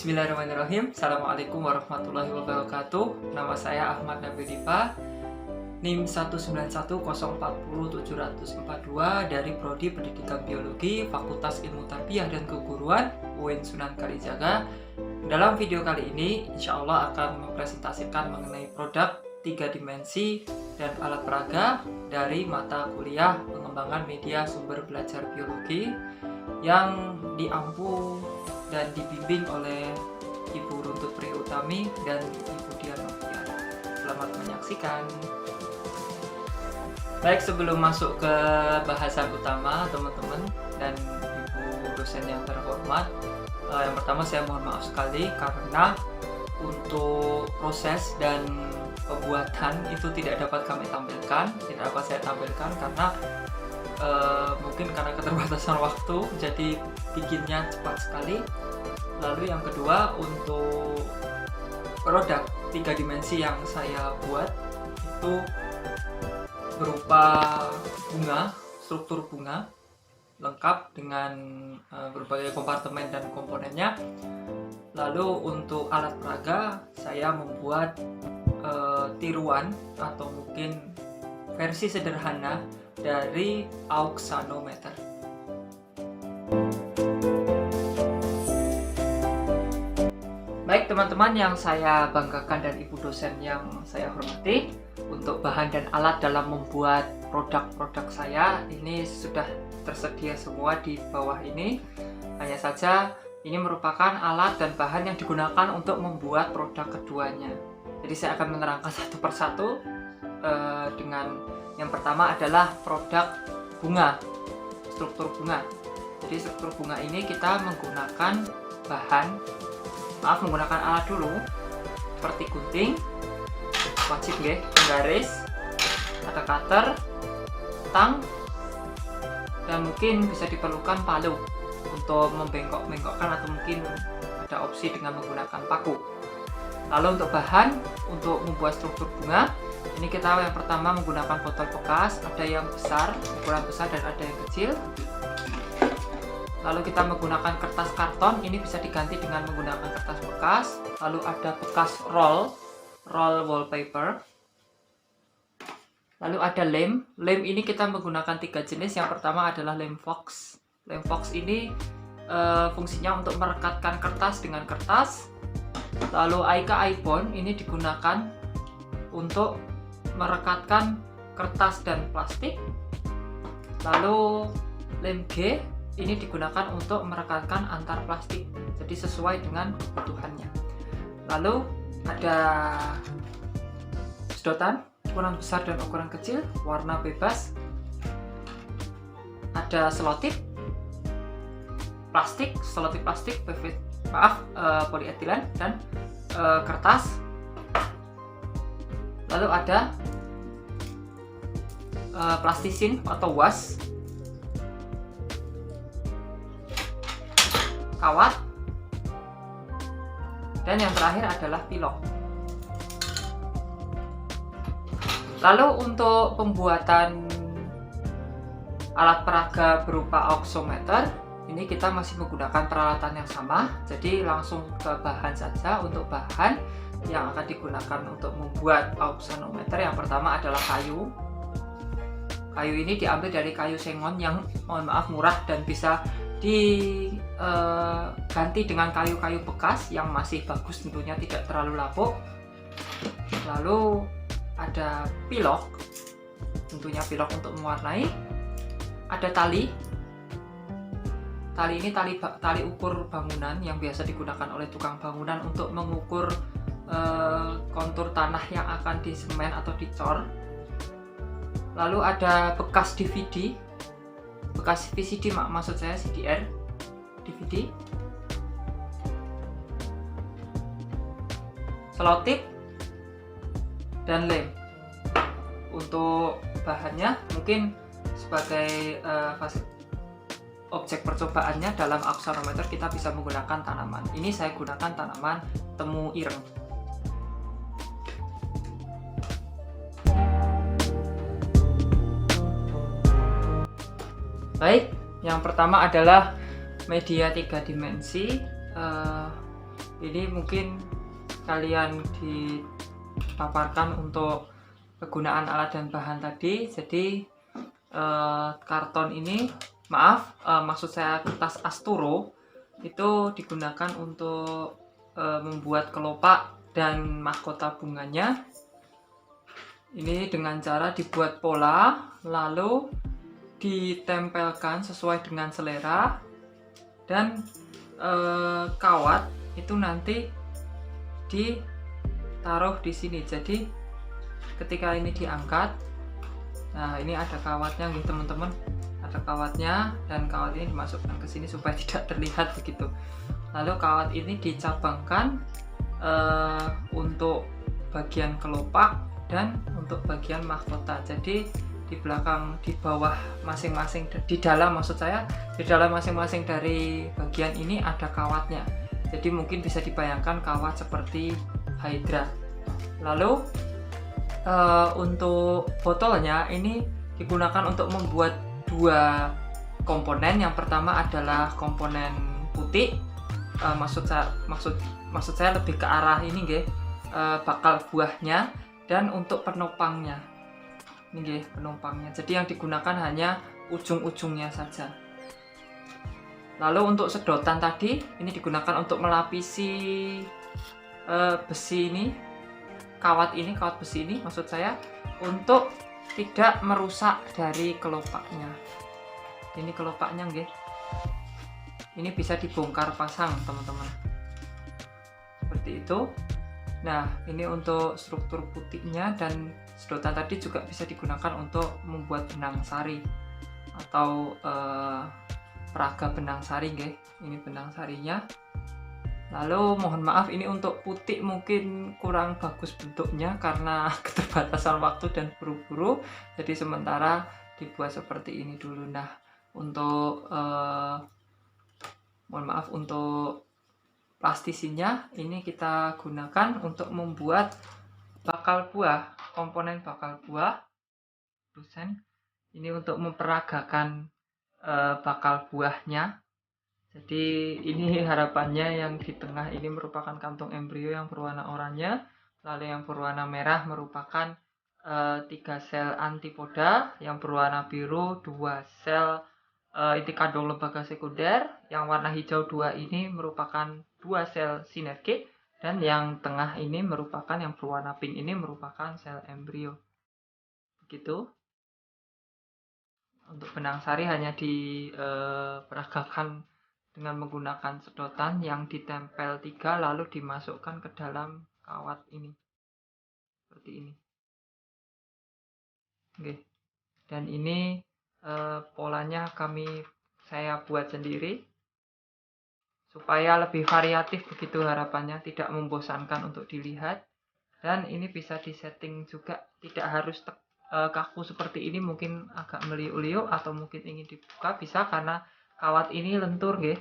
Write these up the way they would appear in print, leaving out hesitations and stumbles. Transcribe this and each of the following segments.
Bismillahirrahmanirrahim. Assalamualaikum warahmatullahi wabarakatuh. Nama saya Ahmad Nabil Dipa, NIM 191040742 dari Prodi Pendidikan Biologi Fakultas Ilmu Tarbiyah dan Keguruan UIN Sunan Kalijaga. Dalam video kali ini, insya Allah akan mempresentasikan mengenai produk 3 dimensi dan alat peraga dari mata kuliah pengembangan media sumber belajar biologi yang diampu dan dibimbing oleh Ibu Runtut Priutami dan Ibu Dian Novian. Selamat menyaksikan. Baik, sebelum masuk ke bahasan utama teman-teman dan Ibu dosen yang terhormat, yang pertama saya mohon maaf sekali karena untuk proses dan pembuatan itu tidak dapat kami tampilkan, tidak dapat saya tampilkan karena mungkin karena keterbatasan waktu, jadi bikinnya cepat sekali. Lalu yang kedua, untuk produk 3 dimensi yang saya buat itu berupa bunga, struktur bunga lengkap dengan berbagai kompartemen dan komponennya. Lalu untuk alat peraga saya membuat tiruan atau mungkin versi sederhana dari auxanometer. Baik teman-teman yang saya banggakan dan Ibu dosen yang saya hormati, untuk bahan dan alat dalam membuat produk-produk saya ini sudah tersedia semua di bawah ini. Hanya saja ini merupakan alat dan bahan yang digunakan untuk membuat produk keduanya. Jadi saya akan menerangkan satu persatu. Dengan yang pertama adalah produk bunga, struktur bunga. Jadi struktur bunga ini kita menggunakan menggunakan alat dulu seperti gunting, wajib ya, penggaris, ada cutter, tang, dan mungkin bisa diperlukan palu untuk membengkok-bengkokkan, atau mungkin ada opsi dengan menggunakan paku. Lalu untuk bahan untuk membuat struktur bunga ini, kita yang pertama menggunakan botol bekas, ada yang besar, ukuran besar, dan ada yang kecil. Lalu kita menggunakan kertas karton, ini bisa diganti dengan menggunakan kertas bekas. Lalu ada bekas roll wallpaper. Lalu ada lem ini kita menggunakan 3 jenis. Yang pertama adalah lem fox. Lem fox ini fungsinya untuk merekatkan kertas dengan kertas. Lalu Aika iPhone ini digunakan untuk merekatkan kertas dan plastik. Lalu lem G ini digunakan untuk merekatkan antar plastik, jadi sesuai dengan kebutuhannya. Lalu ada sedotan ukuran besar dan ukuran kecil, warna bebas. Ada selotip plastik, polietilen, dan kertas. Lalu ada plastisin atau was, kawat, dan yang terakhir adalah pilok. Lalu untuk pembuatan alat peraga berupa auxometer ini kita masih menggunakan peralatan yang sama, jadi langsung ke bahan saja. Untuk bahan yang akan digunakan untuk membuat auxanometer, yang pertama adalah kayu. Kayu ini diambil dari kayu sengon yang murah dan bisa diganti dengan kayu-kayu bekas yang masih bagus, tentunya tidak terlalu lapuk. Lalu ada pilok, tentunya pilok untuk mewarnai. Ada tali ini tali ukur bangunan yang biasa digunakan oleh tukang bangunan untuk mengukur kontur tanah yang akan disemen atau dicor. Lalu ada bekas DVD, maksud saya CDR, DVD, selotip, dan lem. Untuk bahannya mungkin sebagai objek percobaannya dalam auxanometer kita bisa menggunakan tanaman. Ini saya gunakan tanaman temu ireng. Baik, yang pertama adalah media 3 dimensi. Ini mungkin kalian dipaparkan untuk kegunaan alat dan bahan tadi. Jadi karton ini, maksud saya kertas Asturo itu digunakan untuk membuat kelopak dan mahkota bunganya. Ini dengan cara dibuat pola lalu ditempelkan sesuai dengan selera, dan kawat itu nanti ditaruh di sini. Jadi ketika ini diangkat, nah ini ada kawatnya nih teman-teman, ada kawatnya, dan kawat ini dimasukkan ke sini supaya tidak terlihat begitu. Lalu kawat ini dicabangkan untuk bagian kelopak dan untuk bagian mahkota. Jadi di belakang, di bawah masing-masing, di dalam maksud saya, di dalam masing-masing dari bagian ini ada kawatnya. Jadi mungkin bisa dibayangkan kawat seperti Hydra. Lalu untuk botolnya ini digunakan untuk membuat dua komponen. Yang pertama adalah komponen putih, maksud saya lebih ke arah ini nggih, bakal buahnya, dan untuk penopangnya ini nggih, penopangnya. Jadi yang digunakan hanya ujung-ujungnya saja. Lalu untuk sedotan tadi ini digunakan untuk melapisi besi ini, kawat besi ini maksud saya, untuk tidak merusak dari kelopaknya. Ini kelopaknya nggih. Ini bisa dibongkar pasang teman-teman. Seperti itu. Nah, ini untuk struktur putihnya, dan sedotan tadi juga bisa digunakan untuk membuat benang sari atau peraga benang sari nggih. Ini benang sarinya. Lalu mohon maaf ini untuk putih mungkin kurang bagus bentuknya karena keterbatasan waktu dan buru-buru. Jadi sementara dibuat seperti ini dulu. Nah, untuk mohon maaf untuk plastisinya ini kita gunakan untuk membuat bakal buah, komponen bakal buah. Ini untuk memperagakan bakal buahnya. Jadi ini harapannya yang di tengah ini merupakan kantung embrio yang berwarna oranye, lalu yang berwarna merah merupakan 3 sel antipoda, yang berwarna biru 2 sel inti kandung lembaga sekunder, yang warna hijau 2 ini merupakan 2 sel sinergik, dan yang tengah ini merupakan, yang berwarna pink ini merupakan sel embrio. Begitu. Untuk benang sari hanya diperagakan dengan menggunakan sedotan yang ditempel 3 lalu dimasukkan ke dalam kawat ini. Seperti ini. Oke. Dan ini polanya saya buat sendiri supaya lebih variatif begitu harapannya, tidak membosankan untuk dilihat. Dan ini bisa disetting juga, tidak harus kaku seperti ini, mungkin agak meliuk-liuk atau mungkin ingin dibuka bisa, karena kawat ini lentur nggih.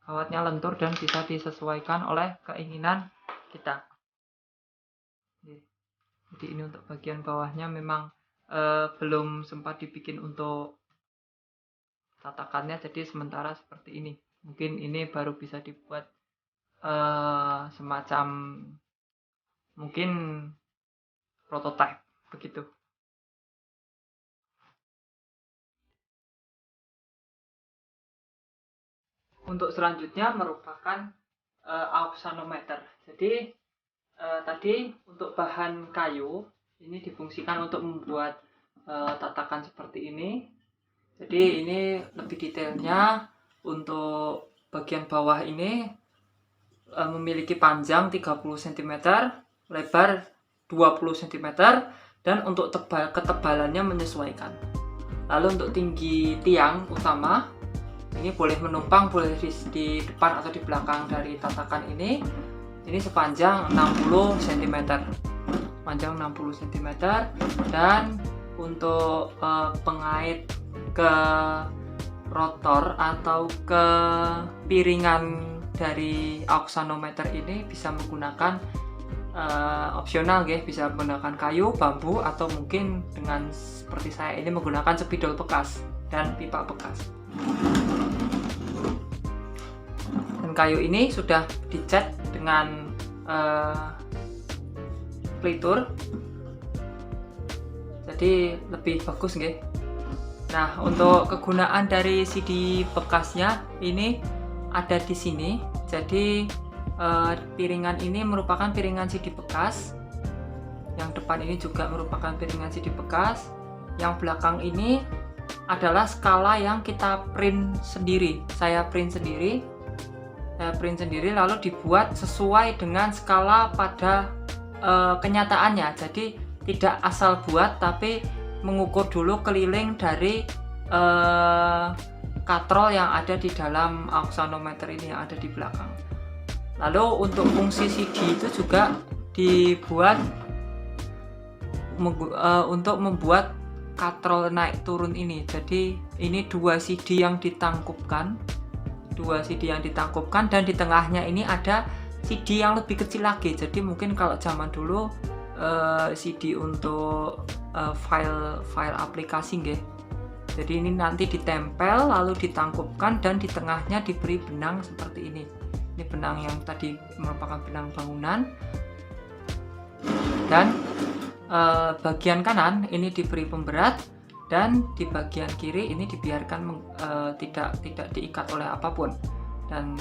Kawatnya lentur dan bisa disesuaikan oleh keinginan kita. Jadi ini untuk bagian bawahnya memang belum sempat dibikin untuk tatakannya, jadi sementara seperti ini. Mungkin ini baru bisa dibuat semacam mungkin prototype begitu. Untuk selanjutnya merupakan auxanometer. Jadi tadi untuk bahan kayu ini difungsikan untuk membuat tatakan seperti ini. Jadi ini lebih detailnya untuk bagian bawah ini memiliki panjang 30 cm, lebar 20 cm, dan untuk ketebalannya menyesuaikan. Lalu untuk tinggi tiang utama ini boleh menumpang, boleh di depan atau di belakang dari tatakan ini sepanjang 60 cm. Panjang 60 cm, dan untuk pengait ke rotor atau ke piringan dari auxanometer ini bisa menggunakan opsional ya, bisa menggunakan kayu, bambu, atau mungkin dengan seperti saya ini menggunakan spidol bekas dan pipa bekas. Dan kayu ini sudah dicat dengan pelitur, jadi lebih bagus nggih. Nah, untuk kegunaan dari CD bekasnya ini ada di sini. Jadi piringan ini merupakan piringan CD bekas. Yang depan ini juga merupakan piringan CD bekas. Yang belakang ini adalah skala yang kita print sendiri. Saya print sendiri lalu dibuat sesuai dengan skala pada kenyataannya. Jadi tidak asal buat, tapi mengukur dulu keliling dari katrol yang ada di dalam auxanometer ini yang ada di belakang. Lalu untuk fungsi CD itu juga dibuat untuk membuat katrol naik turun ini. Jadi ini dua CD yang ditangkupkan dan di tengahnya ini ada CD yang lebih kecil lagi. Jadi mungkin kalau zaman dulu CD untuk file aplikasi nggih. Jadi ini nanti ditempel lalu ditangkupkan dan di tengahnya diberi benang seperti ini. Ini benang yang tadi merupakan benang bangunan. Dan bagian kanan ini diberi pemberat dan di bagian kiri ini dibiarkan tidak diikat oleh apapun. Dan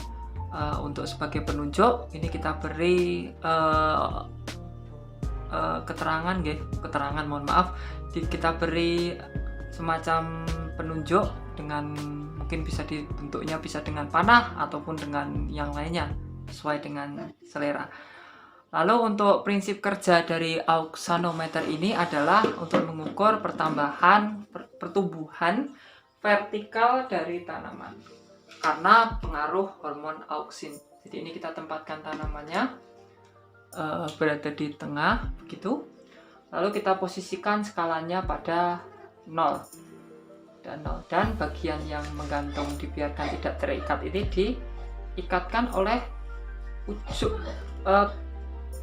untuk sebagai penunjuk ini kita beri keterangan mohon maaf, kita beri semacam penunjuk dengan mungkin bentuknya bisa dengan panah ataupun dengan yang lainnya sesuai dengan selera. Lalu untuk prinsip kerja dari auxanometer ini adalah untuk mengukur pertumbuhan vertikal dari tanaman karena pengaruh hormon auksin. Jadi ini kita tempatkan tanamannya berada di tengah begitu, lalu kita posisikan skalanya pada 0 dan bagian yang menggantung dibiarkan tidak terikat ini diikatkan oleh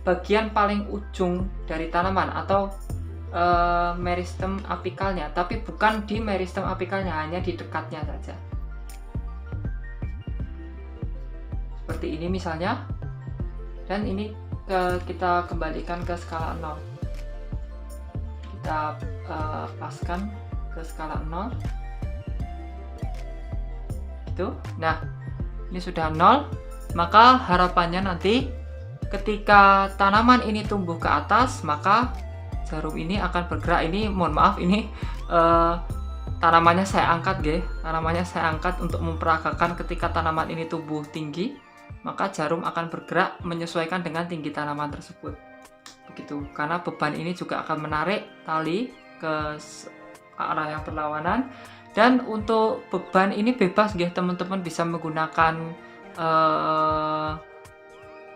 bagian paling ujung dari tanaman atau meristem apikalnya, tapi bukan di meristem apikalnya, hanya di dekatnya saja. Seperti ini misalnya, dan ini kita kembalikan ke skala 0. Kita paskan ke skala 0 itu. Nah, ini sudah 0, maka harapannya nanti ketika tanaman ini tumbuh ke atas, maka jarum ini akan bergerak. Ini mohon maaf, ini tanamannya saya angkat untuk memperagakan ketika tanaman ini tumbuh tinggi, maka jarum akan bergerak menyesuaikan dengan tinggi tanaman tersebut. Begitu, karena beban ini juga akan menarik tali ke arah yang berlawanan. Dan untuk beban ini bebas nggih, teman-teman bisa menggunakan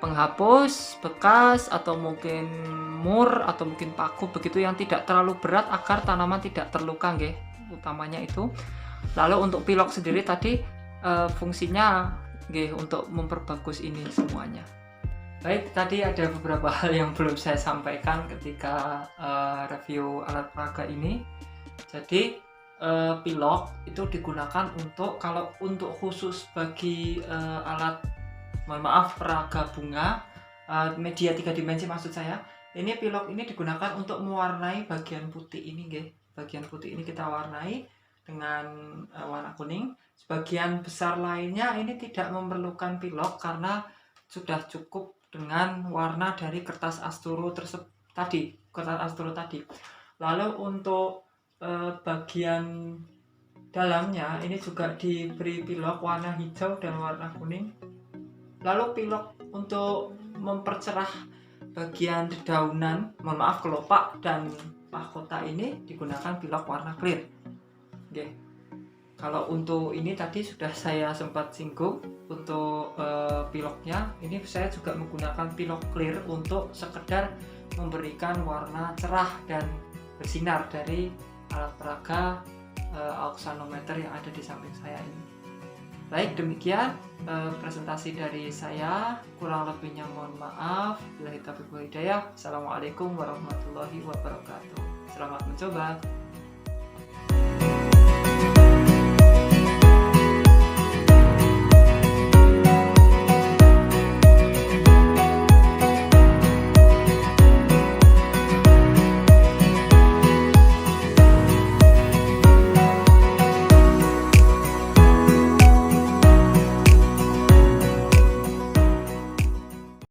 penghapus bekas atau mungkin mur atau mungkin paku begitu yang tidak terlalu berat agar tanaman tidak terluka nggih, utamanya itu. Lalu untuk pilok sendiri tadi fungsinya nggih untuk memperbagus ini semuanya. Baik, tadi ada beberapa hal yang belum saya sampaikan ketika review alat peraga ini. Jadi pilok itu digunakan kalau untuk khusus bagi alat peraga bunga media 3 dimensi maksud saya. Ini pilok ini digunakan untuk mewarnai bagian putih ini nggih. Bagian putih ini kita warnai dengan warna kuning. Sebagian besar lainnya ini tidak memerlukan pilok karena sudah cukup dengan warna dari kertas asturo tadi. Lalu untuk bagian dalamnya ini juga diberi pilok warna hijau dan warna kuning. Lalu pilok untuk mempercerah bagian dedaunan, kelopak dan mahkota ini digunakan pilok warna clear. Oke. Kalau untuk ini tadi sudah saya sempat singgung untuk piloknya. Ini saya juga menggunakan pilok clear untuk sekedar memberikan warna cerah dan bersinar dari alat peraga auxanometer yang ada di samping saya ini. Baik, demikian presentasi dari saya. Kurang lebihnya mohon maaf. Billahi taufiq wal hidayah. Assalamualaikum warahmatullahi wabarakatuh. Selamat mencoba.